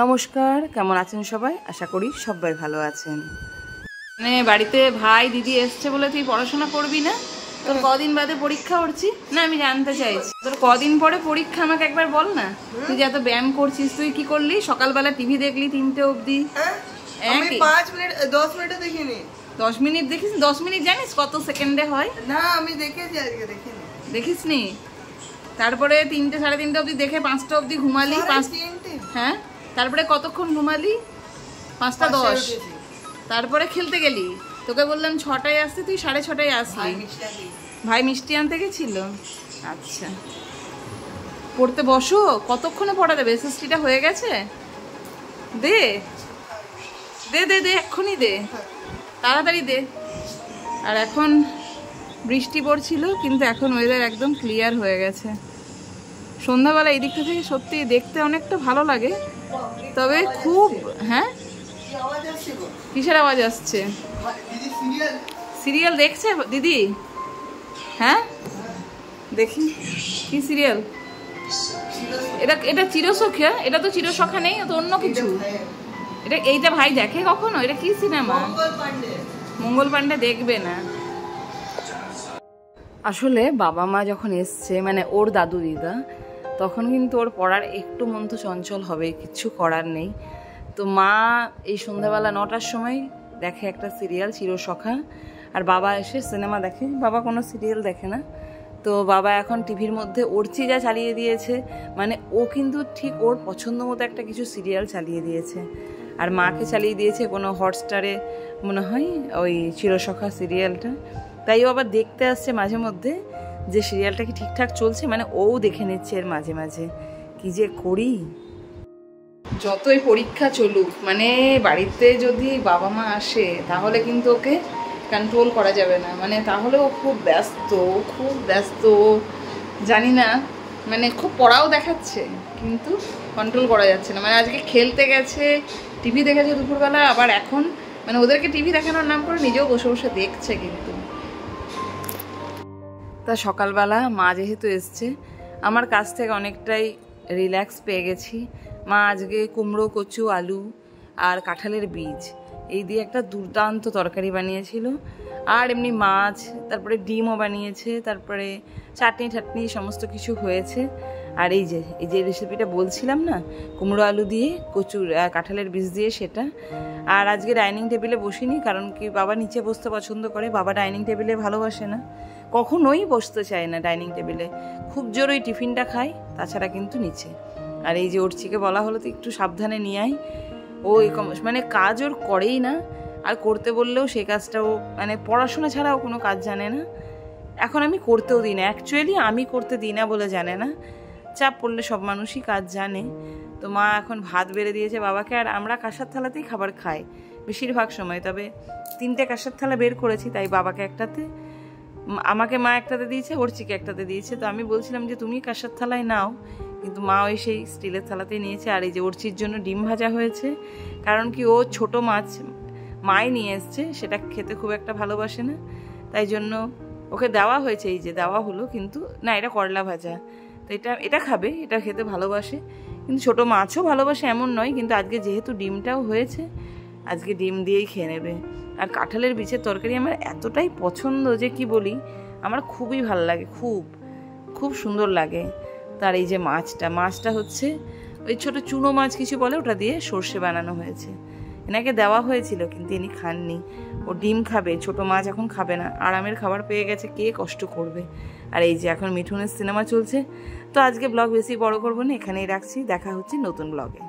নমস্কার, কেমন আছেন সবাই? আশা করি সবাই ভালো আছেন। মানে বাড়িতে ভাই দিদি এসছে বলে তুই পড়াশোনা করবি না? তোর কদিন বাদে পরীক্ষা করছি না, আমি জানতে চাইছি তোর কদিন পরে পরীক্ষা, আমাকে একবার বল না। তুই যে এত ব্যায়াম করছিস, তুই কি করলি? সকালবেলা টিভি দেখলি 3টে অবধি? আমি 5 মিনিট 10 মিনিটও দেখিনি। 10 মিনিট দেখিস? 10 মিনিট জানিস কত সেকেন্ডে হয়? না আমি দেখেছি, আজকে দেখিনি। দেখিসনি? তারপরে 3টে 3:30 অবধি দেখে 5টা অবধি ঘুমালি। 3:30? হ্যাঁ, তারপরে কতক্ষণ ঘুমালি? 5টা 10। তারপরে খেলতে গেলি। তোকে বললাম 6টায় আসতে, তুই 6:30টায় আসলি। ভাই মিষ্টি আনতে গেছিল? আচ্ছা, পড়তে বসো। কতক্ষণে পড়া দেবে? এসএসটিটা হয়ে গেছে? দে দে দে দে, এক্ষুনি দে, তাড়াতাড়ি দে। আর এখন বৃষ্টি পড়ছিল, কিন্তু এখন ওয়েদার একদম ক্লিয়ার হয়ে গেছে। সন্ধ্যাবেলা এই দিকটা থেকে সত্যি দেখতে অনেকটা ভালো লাগে, তবে খুব। হ্যাঁ, কিসের আওয়াজ আসছে? সিরিয়াল দেখছে দিদি? হ্যাঁ, দেখি কি সিরিয়াল এটা? এটা চিরসখা? এটা তো চিরসখা নেই, তো অন্য কিছু। এইটা ভাই দেখে কখনো? এটা কি সিনেমা? মঙ্গল পান্ডে দেখবে না আসলে। বাবা মা যখন এসছে, মানে ওর দাদু দিদা, তখন কিন্তু ওর পড়ার একটু মন তো চঞ্চল হবে, কিচ্ছু করার নেই। তো মা এই সন্ধ্যাবেলা 9টার সময় দেখে একটা সিরিয়াল চিরসখা, আর বাবা এসে সিনেমা দেখে। বাবা কোনো সিরিয়াল দেখে না। তো বাবা এখন টিভির মধ্যে ওরচি যা চালিয়ে দিয়েছে, মানে ও কিন্তু ঠিক ওর পছন্দ মতো একটা কিছু সিরিয়াল চালিয়ে দিয়েছে। আর মাকে চালিয়ে দিয়েছে কোনো হটস্টারে মনে হয় ওই চিরসখা সিরিয়ালটা। তাই ও আবার দেখতে আসছে মাঝে মধ্যে যে সিরিয়ালটা কি ঠিকঠাক চলছে, মানে ও দেখে নিচ্ছে এর মাঝে মাঝে। কি যে করি, যতই পরীক্ষা চলুক, মানে বাড়িতে যদি বাবা মা আসে তাহলে কিন্তু ওকে কন্ট্রোল করা যাবে না। মানে তাহলে ও খুব ব্যস্ত, খুব ব্যস্ত। জানি না, মানে খুব পড়াও দেখাচ্ছে, কিন্তু কন্ট্রোল করা যাচ্ছে না। মানে আজকে খেলতে গেছে, টিভি দেখেছে দুপুরবেলা, আবার এখন মানে ওদেরকে টিভি দেখানোর নাম করে নিজেও বসে বসে দেখছে। কিন্তু তা সকালবেলা মা যেহেতু এসছে, আমার কাছ থেকে অনেকটাই রিল্যাক্স পেয়ে গেছি। মা আজকে কুমড়ো, কচু, আলু আর কাঁঠালের বীজ এই দিয়ে একটা দুর্দান্ত তরকারি বানিয়েছিল। আর এমনি মাছ, তারপরে ডিমও বানিয়েছে, তারপরে চাটনি টাটনি সমস্ত কিছু হয়েছে। আর এই যে রেসিপিটা বলছিলাম না, কুমড়ো আলু দিয়ে কচুর কাঁঠালের বীজ দিয়ে, সেটা। আর আজকে ডাইনিং টেবিলে বসিনি, কারণ কি বাবা নিচে বসতে পছন্দ করে। বাবা ডাইনিং টেবিলে ভালোবাসে না, কখনোই বসতে চায় না ডাইনিং টেবিলে। খুব জোর ওই টিফিনটা খায়, তাছাড়া কিন্তু নিচে। আর এই যে ওরচিকে বলা হলো তো একটু সাবধানে নিয়ে আয়। ও মানে কাজ ওর করেই না, আর করতে বললেও সেই কাজটা ও মানে পড়াশোনা ছাড়াও কোনো কাজ জানে না। এখন আমি করতেও দিই না, অ্যাকচুয়ালি আমি করতে দিই না বলে জানে না। চাপ পড়লে সব মানুষই কাজ জানে। তো মা এখন ভাত বেড়ে দিয়েছে বাবাকে, আর আমরা কাঁসার থালাতেই খাবার খাই বেশিরভাগ সময়। তবে 3টে কাঁসার থালা বের করেছি, তাই বাবাকে একটাতে, আমাকে মা একটাতে দিয়েছে, ওরচিকে একটাতে দিয়েছে। তো আমি বলছিলাম যে তুমি কাঁসার থালায় নাও, কিন্তু মা ওই সেই স্টিলের থালাতেই নিয়েছে। আর এই যে ওরচির জন্য ডিম ভাজা হয়েছে, কারণ কি ও ছোট মাছ মাই নিয়ে এসছে, সেটা খেতে খুব একটা ভালোবাসে না, তাই জন্য ওকে দেওয়া হয়েছে। এই যে দেওয়া হলো, কিন্তু না, এটা করলা ভাজা। তো এটা খাবে, এটা খেতে ভালোবাসে, কিন্তু ছোট মাছও ভালোবাসে এমন নয়। কিন্তু আজকে যেহেতু ডিমটাও হয়েছে, আজকে ডিম দিয়েই খেয়ে নেবে। আর কাঁঠালের বীজের তরকারি আমার এতটাই পছন্দ যে কি বলি, আমার খুবই ভালো লাগে, খুব খুব সুন্দর লাগে। তার এই যে মাছটা হচ্ছে ওই ছোট চুনো মাছ কিছু বলে, ওটা দিয়ে সর্ষে বানানো হয়েছে। এনাকে দেওয়া হয়েছিল, কিন্তু ইনি খাননি। ও ডিম খাবে, ছোট মাছ এখন খাবে না। আরামের খাবার পেয়ে গেছে, কে কষ্ট করবে। আর এই যে এখন মিঠুনের সিনেমা চলছে। তো আজকে ব্লগ বেশি বড় করবো না, এখানেই রাখছি। দেখা হচ্ছে নতুন ব্লগে।